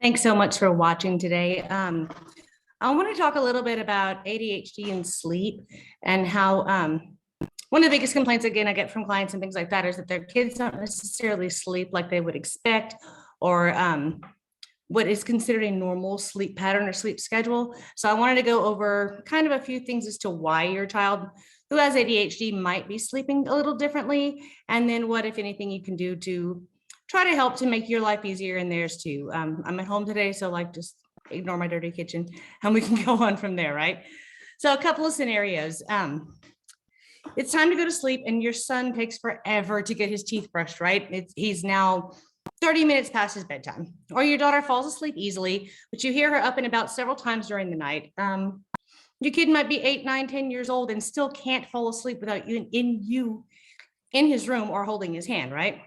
Thanks so much for watching today. I want to talk a little bit about ADHD and sleep and how one of the biggest complaints, again, I get from clients and things like that is that their kids don't necessarily sleep like they would expect or what is considered a normal sleep pattern or sleep schedule. So I wanted to go over kind of a few things as to why your child who has ADHD might be sleeping a little differently, and then what, if anything, you can do to try to help to make your life easier and theirs too. I'm at home today, so like just ignore my dirty kitchen and we can go on from there, right? So a couple of scenarios. It's time to go to sleep and your son takes forever to get his teeth brushed, right? He's now 30 minutes past his bedtime. Or your daughter falls asleep easily, but you hear her up and about several times during the night. Your kid might be 8, 9, 10 years old and still can't fall asleep without you in his room or holding his hand, right?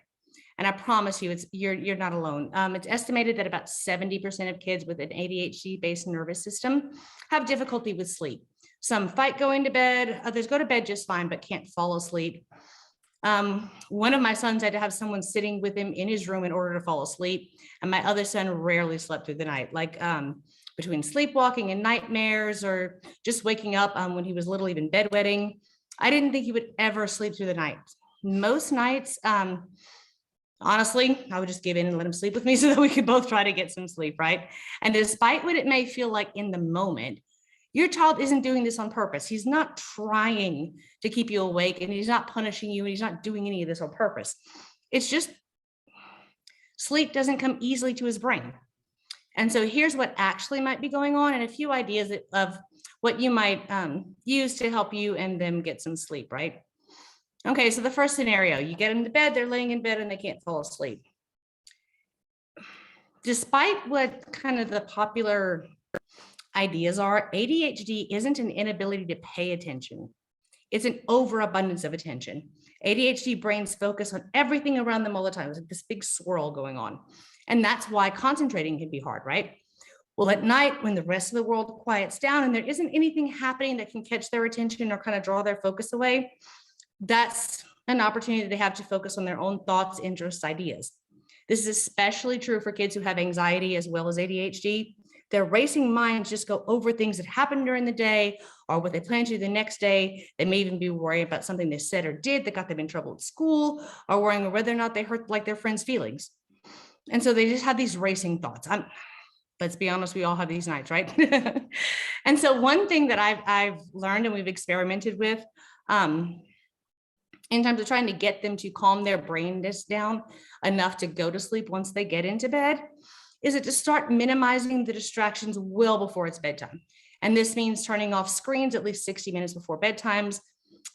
And I promise you, you're not alone. It's estimated that about 70% of kids with an ADHD-based nervous system have difficulty with sleep. Some fight going to bed, others go to bed just fine, but can't fall asleep. One of my sons had to have someone sitting with him in his room in order to fall asleep. And my other son rarely slept through the night, like between sleepwalking and nightmares or just waking up when he was little, even bedwetting. I didn't think he would ever sleep through the night. Most nights, honestly, I would just give in and let him sleep with me so that we could both try to get some sleep, right? And despite what it may feel like in the moment, your child isn't doing this on purpose. He's not trying to keep you awake and he's not punishing you and he's not doing any of this on purpose. It's just sleep doesn't come easily to his brain. And so here's what actually might be going on and a few ideas of what you might use to help you and them get some sleep, right? Okay, so the first scenario, you get them to bed, they're laying in bed and they can't fall asleep. Despite what kind of the popular ideas are, ADHD isn't an inability to pay attention. It's an overabundance of attention. ADHD brains focus on everything around them all the time. It's like this big swirl going on. And that's why concentrating can be hard, right? Well, at night, when the rest of the world quiets down and there isn't anything happening that can catch their attention or kind of draw their focus away, that's an opportunity they have to focus on their own thoughts, interests, ideas. This is especially true for kids who have anxiety as well as ADHD. Their racing minds just go over things that happened during the day or what they plan to do the next day. They may even be worried about something they said or did that got them in trouble at school or worrying whether or not they hurt like their friends' feelings. And so they just have these racing thoughts. Let's be honest, we all have these nights, right? And so one thing that I've learned and we've experimented with in terms of trying to get them to calm their brain down enough to go to sleep once they get into bed, is it to start minimizing the distractions well before it's bedtime. And this means turning off screens at least 60 minutes before bedtimes.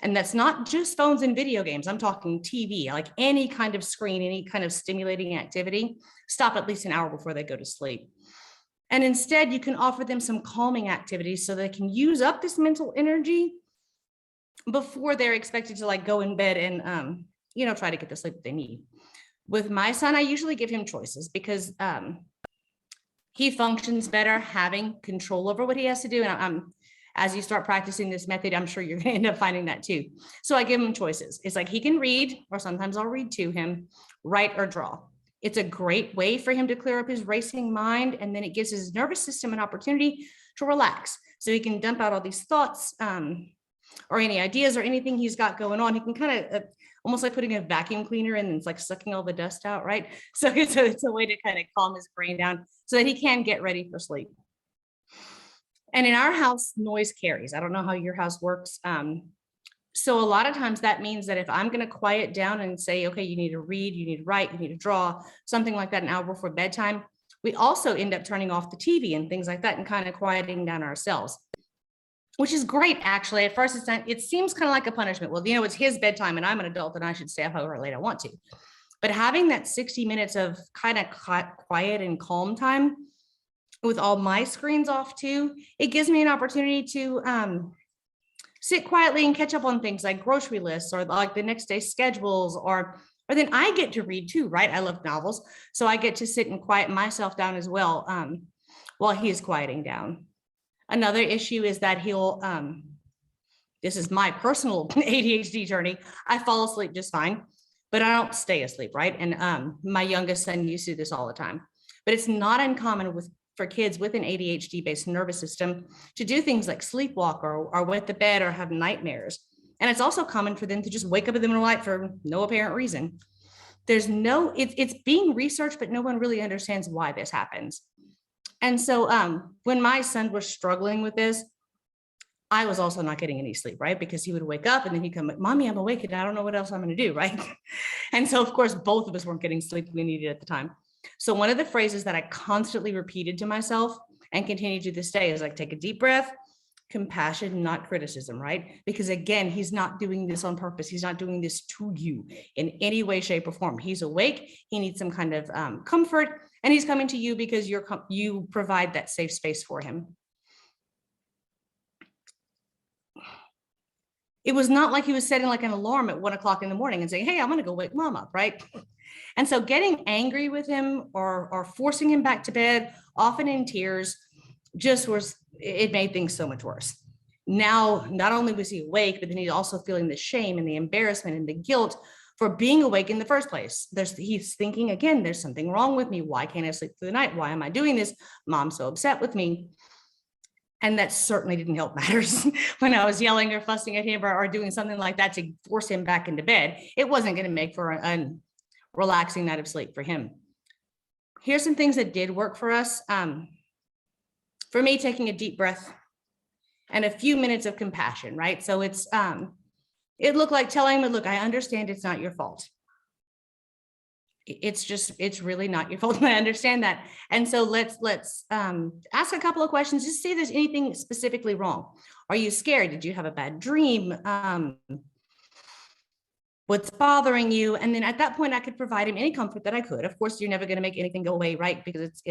And that's not just phones and video games. I'm talking TV, like any kind of screen, any kind of stimulating activity, stop at least an hour before they go to sleep. And instead, you can offer them some calming activities so they can use up this mental energy before they're expected to like go in bed and, try to get the sleep that they need. With my son, I usually give him choices because he functions better having control over what he has to do. And as you start practicing this method, I'm sure you're going to end up finding that too. So I give him choices. It's like he can read, or sometimes I'll read to him, write or draw. It's a great way for him to clear up his racing mind. And then it gives his nervous system an opportunity to relax. So he can dump out all these thoughts or any ideas or anything he's got going on. He can kind of almost like putting a vacuum cleaner in and it's like sucking all the dust out, right? So it's a way to kind of calm his brain down so that he can get ready for sleep. And in our house, noise carries. I don't know how your house works. So a lot of times that means that if I'm going to quiet down and say, okay, you need to read, you need to write, you need to draw, something like that an hour before bedtime, we also end up turning off the TV and things like that and kind of quieting down ourselves, which is great, actually. At first, it seems kind of like a punishment. Well, it's his bedtime and I'm an adult and I should stay up however late I want to. But having that 60 minutes of kind of quiet and calm time with all my screens off too, it gives me an opportunity to sit quietly and catch up on things like grocery lists or like the next day's schedules, or then I get to read too, right? I love novels. So I get to sit and quiet myself down as well while he's quieting down. Another issue is that he'll, this is my personal ADHD journey. I fall asleep just fine, but I don't stay asleep, right? And my youngest son used to do this all the time. But it's not uncommon for kids with an ADHD-based nervous system to do things like sleepwalk or wet the bed or have nightmares. And it's also common for them to just wake up in the middle of the night for no apparent reason. It's being researched, but no one really understands why this happens. And so when my son was struggling with this, I was also not getting any sleep, right? Because he would wake up and then he'd come, Mommy, I'm awake and I don't know what else I'm going to do, right? And so, of course, both of us weren't getting sleep we needed at the time. So one of the phrases that I constantly repeated to myself and continue to this day is like, take a deep breath, compassion, not criticism, right? Because again, he's not doing this on purpose. He's not doing this to you in any way, shape, or form. He's awake. He needs some kind of comfort, and he's coming to you because you provide that safe space for him. It was not like he was setting like an alarm at 1 o'clock in the morning and saying, hey, I'm going to go wake mom up, right? And so getting angry with him or forcing him back to bed, often in tears, it made things so much worse. Now, not only was he awake, but then he's also feeling the shame and the embarrassment and the guilt for being awake in the first place. He's thinking, again, there's something wrong with me. Why can't I sleep through the night? Why am I doing this? Mom's so upset with me. And that certainly didn't help matters when I was yelling or fussing at him or doing something like that to force him back into bed. It wasn't going to make for a relaxing night of sleep for him. Here's some things that did work for us. For me, taking a deep breath and a few minutes of compassion, right? So it looked like telling him, look, I understand it's not your fault. It's really not your fault. And I understand that. And so let's ask a couple of questions, just see if there's anything specifically wrong. Are you scared? Did you have a bad dream? What's bothering you? And then at that point, I could provide him any comfort that I could. Of course, you're never going to make anything go away, right? Because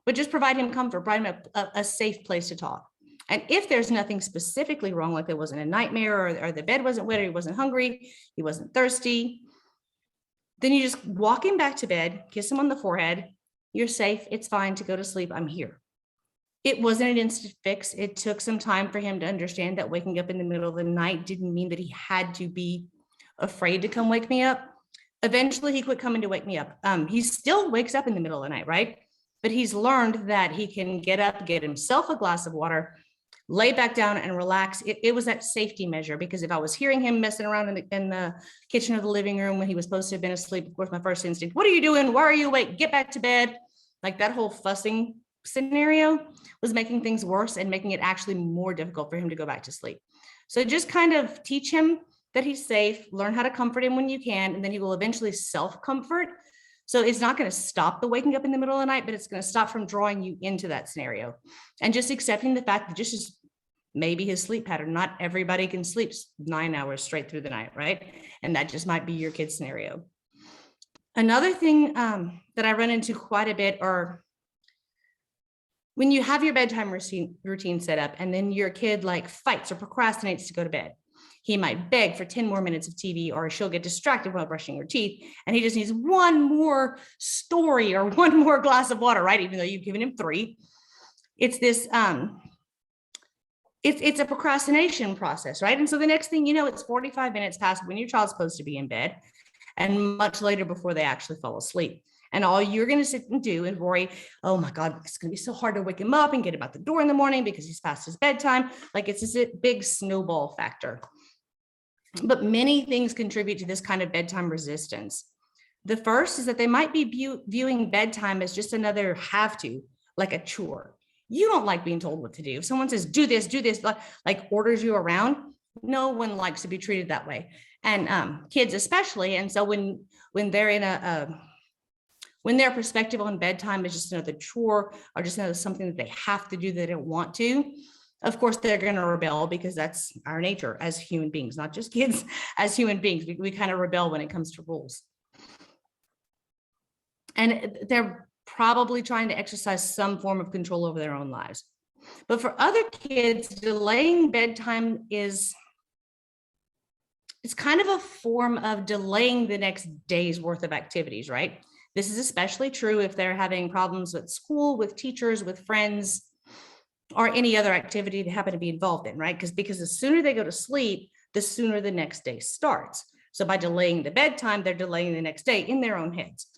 but just provide him comfort, provide him a safe place to talk. And if there's nothing specifically wrong, like there wasn't a nightmare or the bed wasn't wet or he wasn't hungry, he wasn't thirsty, then you just walk him back to bed, kiss him on the forehead. You're safe. It's fine to go to sleep. I'm here. It wasn't an instant fix. It took some time for him to understand that waking up in the middle of the night didn't mean that he had to be afraid to come wake me up. Eventually, he quit coming to wake me up. He still wakes up in the middle of the night, right? But he's learned that he can get up, get himself a glass of water, lay back down and relax. It was that safety measure, because if I was hearing him messing around in the kitchen or the living room when he was supposed to have been asleep, of course, my first instinct, what are you doing? Why are you awake? Get back to bed. Like that whole fussing scenario was making things worse and making it actually more difficult for him to go back to sleep. So just kind of teach him that he's safe, learn how to comfort him when you can, and then he will eventually self-comfort. So it's not going to stop the waking up in the middle of the night, but it's going to stop from drawing you into that scenario. And just accepting the fact that just maybe his sleep pattern, not everybody can sleep 9 hours straight through the night, right? And that just might be your kid's scenario. Another thing that I run into quite a bit are when you have your bedtime routine set up and then your kid like fights or procrastinates to go to bed. He might beg for 10 more minutes of TV, or she'll get distracted while brushing her teeth, and he just needs one more story or one more glass of water, right? Even though you've given him 3. It's this, it's a procrastination process, right? And so the next thing you know, it's 45 minutes past when your child's supposed to be in bed and much later before they actually fall asleep. And all you're going to sit and do and worry, oh my God, it's going to be so hard to wake him up and get him out the door in the morning because he's past his bedtime. Like it's this big snowball factor. But many things contribute to this kind of bedtime resistance. The first is that they might be viewing bedtime as just another have to, like a chore. You don't like being told what to do. If someone says, do this, like orders you around, no one likes to be treated that way. And kids especially. And so when they're in when their perspective on bedtime is just another chore or just another something that they have to do that they don't want to, of course, they're going to rebel, because that's our nature as human beings, not just kids. As human beings, we kind of rebel when it comes to rules. And they're probably trying to exercise some form of control over their own lives. But for other kids, delaying bedtime it's kind of a form of delaying the next day's worth of activities, right? This is especially true if they're having problems with school, with teachers, with friends, or any other activity they happen to be involved in, right? Because the sooner they go to sleep, the sooner the next day starts. So by delaying the bedtime, they're delaying the next day in their own heads.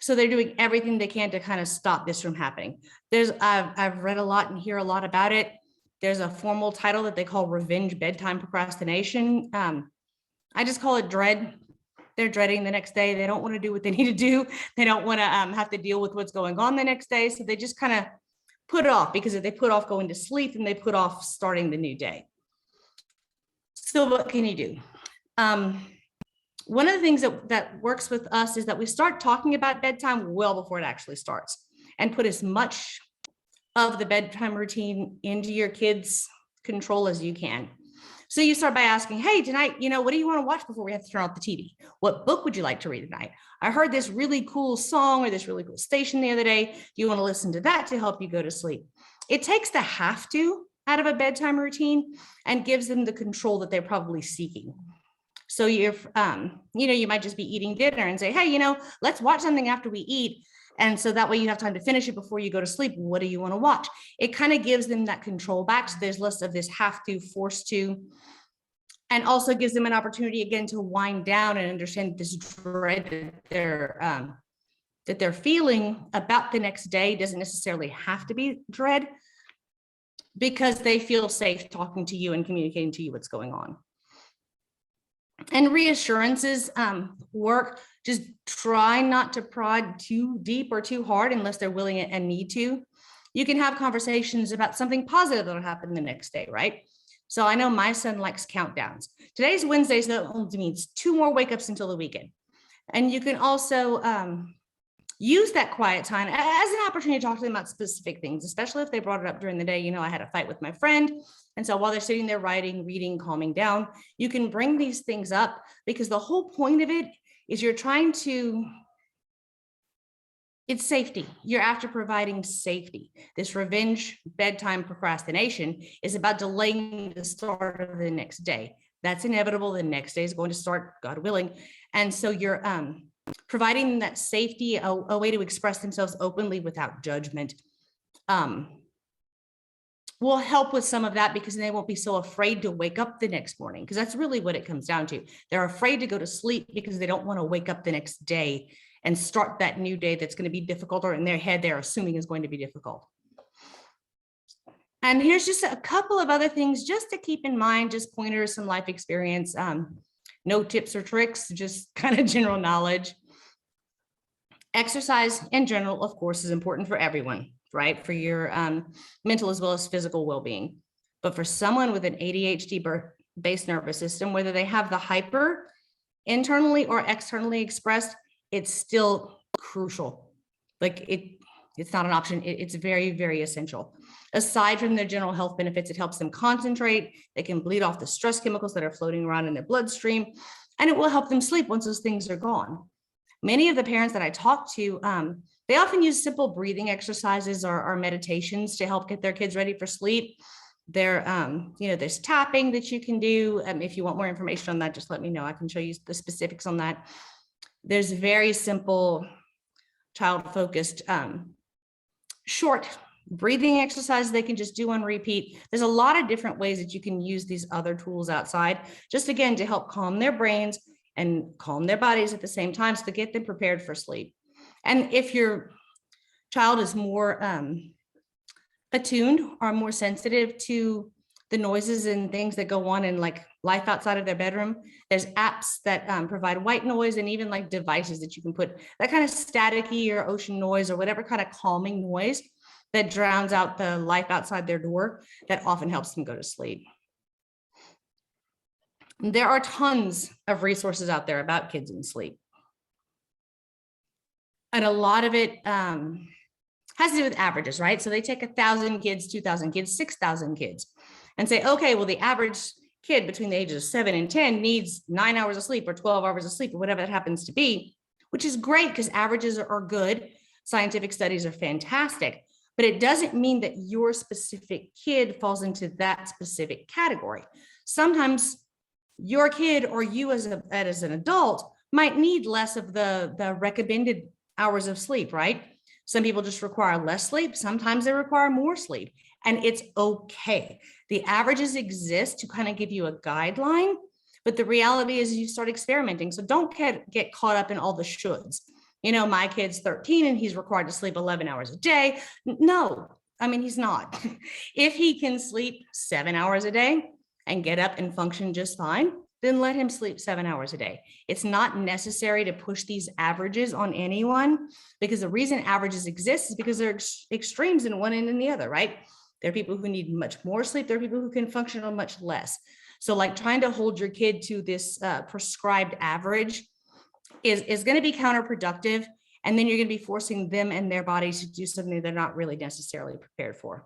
So they're doing everything they can to kind of stop this from happening. I've read a lot and hear a lot about it. There's a formal title that they call revenge bedtime procrastination. I just call it dread. They're dreading the next day. They don't want to do what they need to do. They don't want to have to deal with what's going on the next day. So they just kind of put it off, because if they put off going to sleep, then they put off starting the new day. So what can you do? One of the things that works with us is that we start talking about bedtime well before it actually starts, and put as much of the bedtime routine into your kids' control as you can. So you start by asking, hey, tonight, what do you want to watch before we have to turn off the TV? What book would you like to read tonight? I heard this really cool song or this really cool station the other day. Do you want to listen to that to help you go to sleep? It takes the have to out of a bedtime routine and gives them the control that they're probably seeking. So you might just be eating dinner and say, hey, let's watch something after we eat. And so that way you have time to finish it before you go to sleep. What do you want to watch? It kind of gives them that control back. So there's less of this have to, forced to, and also gives them an opportunity again to wind down and understand this dread that they're feeling about the next day doesn't necessarily have to be dread, because they feel safe talking to you and communicating to you what's going on. And reassurances work. Just try not to prod too deep or too hard unless they're willing and need to. You can have conversations about something positive that'll happen the next day, right? So I know my son likes countdowns. Today's Wednesday, so that only means 2 more wake ups until the weekend. And you can also use that quiet time as an opportunity to talk to them about specific things, especially if they brought it up during the day. I had a fight with my friend. And so while they're sitting there writing, reading, calming down, you can bring these things up, because the whole point of it is it's safety. You're after providing safety. This revenge bedtime procrastination is about delaying the start of the next day. That's inevitable. The next day is going to start, God willing. And so you're providing that safety, a way to express themselves openly without judgment, will help with some of that, because they won't be so afraid to wake up the next morning, because that's really what it comes down to. They're afraid to go to sleep because they don't want to wake up the next day and start that new day that's going to be difficult, or in their head they're assuming is going to be difficult. And here's just a couple of other things just to keep in mind, just pointers, some life experience, no tips or tricks, just kind of general knowledge. Exercise in general, of course, is important for everyone, right? For your mental as well as physical well-being. But for someone with an ADHD-based nervous system, whether they have the hyper internally or externally expressed, it's still crucial. Like it's not an option. It's very, very essential. Aside from their general health benefits, it helps them concentrate. They can bleed off the stress chemicals that are floating around in their bloodstream, and it will help them sleep once those things are gone. Many of the parents that I talk to, they often use simple breathing exercises or meditations to help get their kids ready for sleep. There's tapping that you can do. If you want more information on that, just let me know. I can show you the specifics on that. There's very simple, child-focused, short breathing exercises they can just do on repeat. There's a lot of different ways that you can use these other tools outside, just again, to help calm their brains and calm their bodies at the same time, so to get them prepared for sleep. And if your child is more attuned or more sensitive to the noises and things that go on in like life outside of their bedroom, there's apps that provide white noise, and even like devices that you can put that kind of staticky or ocean noise or whatever kind of calming noise that drowns out the life outside their door, that often helps them go to sleep. There are tons of resources out there about kids and sleep. And a lot of it has to do with averages, right? So they take 1,000 kids, 2,000 kids, 6,000 kids and say, okay, well, the average kid between the ages of 7 and 10 needs 9 hours of sleep or 12 hours of sleep or whatever it happens to be, which is great because averages are good. Scientific studies are fantastic, but it doesn't mean that your specific kid falls into that specific category. Sometimes your kid or you as an adult might need less of the recommended hours of sleep, right? Some people just require less sleep. Sometimes they require more sleep, and it's okay. The averages exist to kind of give you a guideline, but the reality is you start experimenting. So don't get caught up in all the shoulds. my kid's 13 and he's required to sleep 11 hours a day. No, I mean, he's not. If he can sleep 7 hours a day and get up and function just fine, then let him sleep 7 hours a day. It's not necessary to push these averages on anyone, because the reason averages exist is because they're extremes in one end and the other, right? There are people who need much more sleep. There are people who can function on much less. So like trying to hold your kid to this prescribed average is going to be counterproductive. And then you're going to be forcing them and their bodies to do something they're not really necessarily prepared for.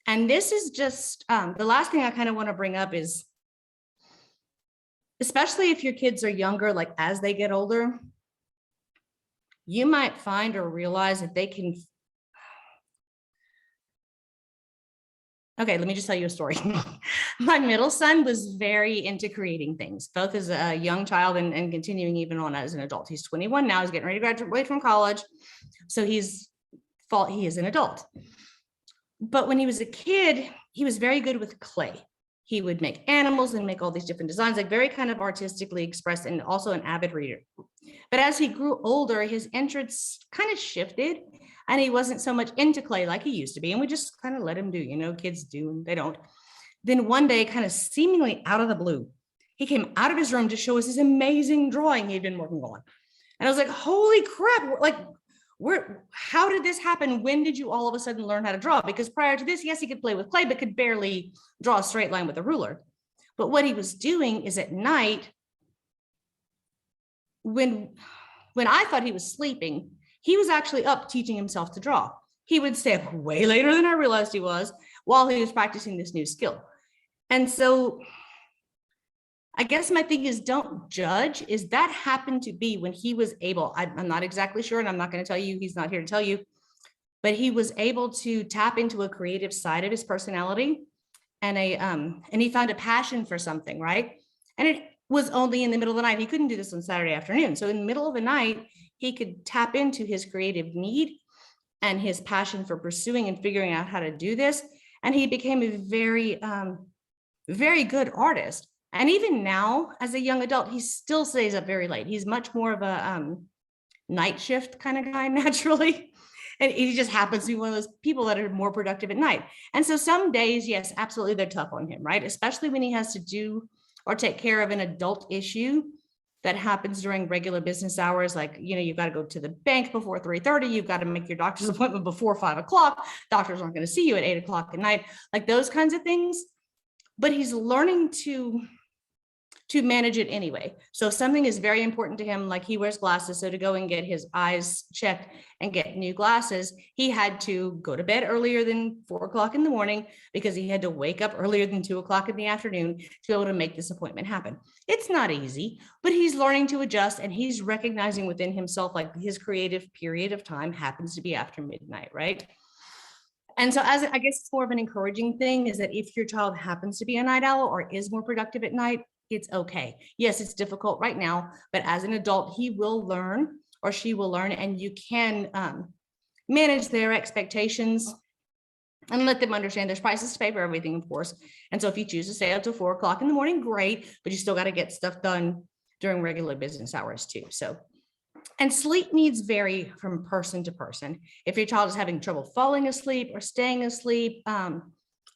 And this is just the last thing I kind of want to bring up is, especially if your kids are younger, like as they get older, you might find or realize that they can. Okay, let me just tell you a story. My middle son was very into creating things, both as a young child and continuing even on as an adult. He's 21 now, he's getting ready to graduate from college. So he is an adult. But when he was a kid, he was very good with clay. He would make animals and make all these different designs, like very kind of artistically expressed, and also an avid reader. But as he grew older, his interests kind of shifted and he wasn't so much into clay like he used to be. And we just kind of let him do, kids do, and they don't. Then one day, kind of seemingly out of the blue, he came out of his room to show us his amazing drawing he'd been working on. And I was like, holy crap, like, how did this happen? When did you all of a sudden learn how to draw? Because prior to this, yes, he could play with clay, but could barely draw a straight line with a ruler. But what he was doing is at night, when I thought he was sleeping, he was actually up teaching himself to draw. He would stay up way later than I realized he was while he was practicing this new skill. And so I guess my thing is, don't judge. Is that happened to be when he was able, I'm not exactly sure, and I'm not going to tell you, he's not here to tell you, but he was able to tap into a creative side of his personality, and he found a passion for something, right? And it was only in the middle of the night. He couldn't do this on Saturday afternoon. So in the middle of the night, he could tap into his creative need and his passion for pursuing and figuring out how to do this. And he became a very, very good artist. And even now, as a young adult, he still stays up very late. He's much more of a night shift kind of guy naturally. And he just happens to be one of those people that are more productive at night. And so some days, yes, absolutely, they're tough on him, right? Especially when he has to do or take care of an adult issue that happens during regular business hours. Like, you've got to go to the bank before 3:30. You've got to make your doctor's appointment before 5 o'clock. Doctors aren't going to see you at 8 o'clock at night, like those kinds of things. But he's learning to manage it anyway. So if something is very important to him, like he wears glasses, so to go and get his eyes checked and get new glasses, he had to go to bed earlier than 4 o'clock in the morning because he had to wake up earlier than 2 o'clock in the afternoon to be able to make this appointment happen. It's not easy, but he's learning to adjust, and he's recognizing within himself, like, his creative period of time happens to be after midnight, right? And so, as I guess it's more of an encouraging thing, is that if your child happens to be a night owl or is more productive at night, it's okay. Yes, it's difficult right now, but as an adult, he will learn or she will learn, and you can manage their expectations and let them understand there's prices to pay for everything, of course. And so if you choose to stay up till 4 o'clock in the morning, great, but you still got to get stuff done during regular business hours too. So, and sleep needs vary from person to person. If your child is having trouble falling asleep or staying asleep, and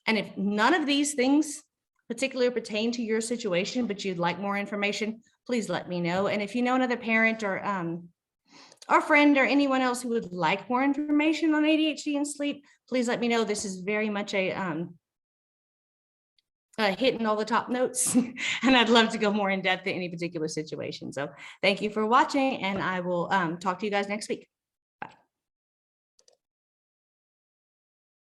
if none of these things particularly pertain to your situation, but you'd like more information, please let me know. And if you know another parent or friend or anyone else who would like more information on ADHD and sleep, please let me know. This is very much a hitting all the top notes, and I'd love to go more in depth in any particular situation. So thank you for watching, and I will talk to you guys next week.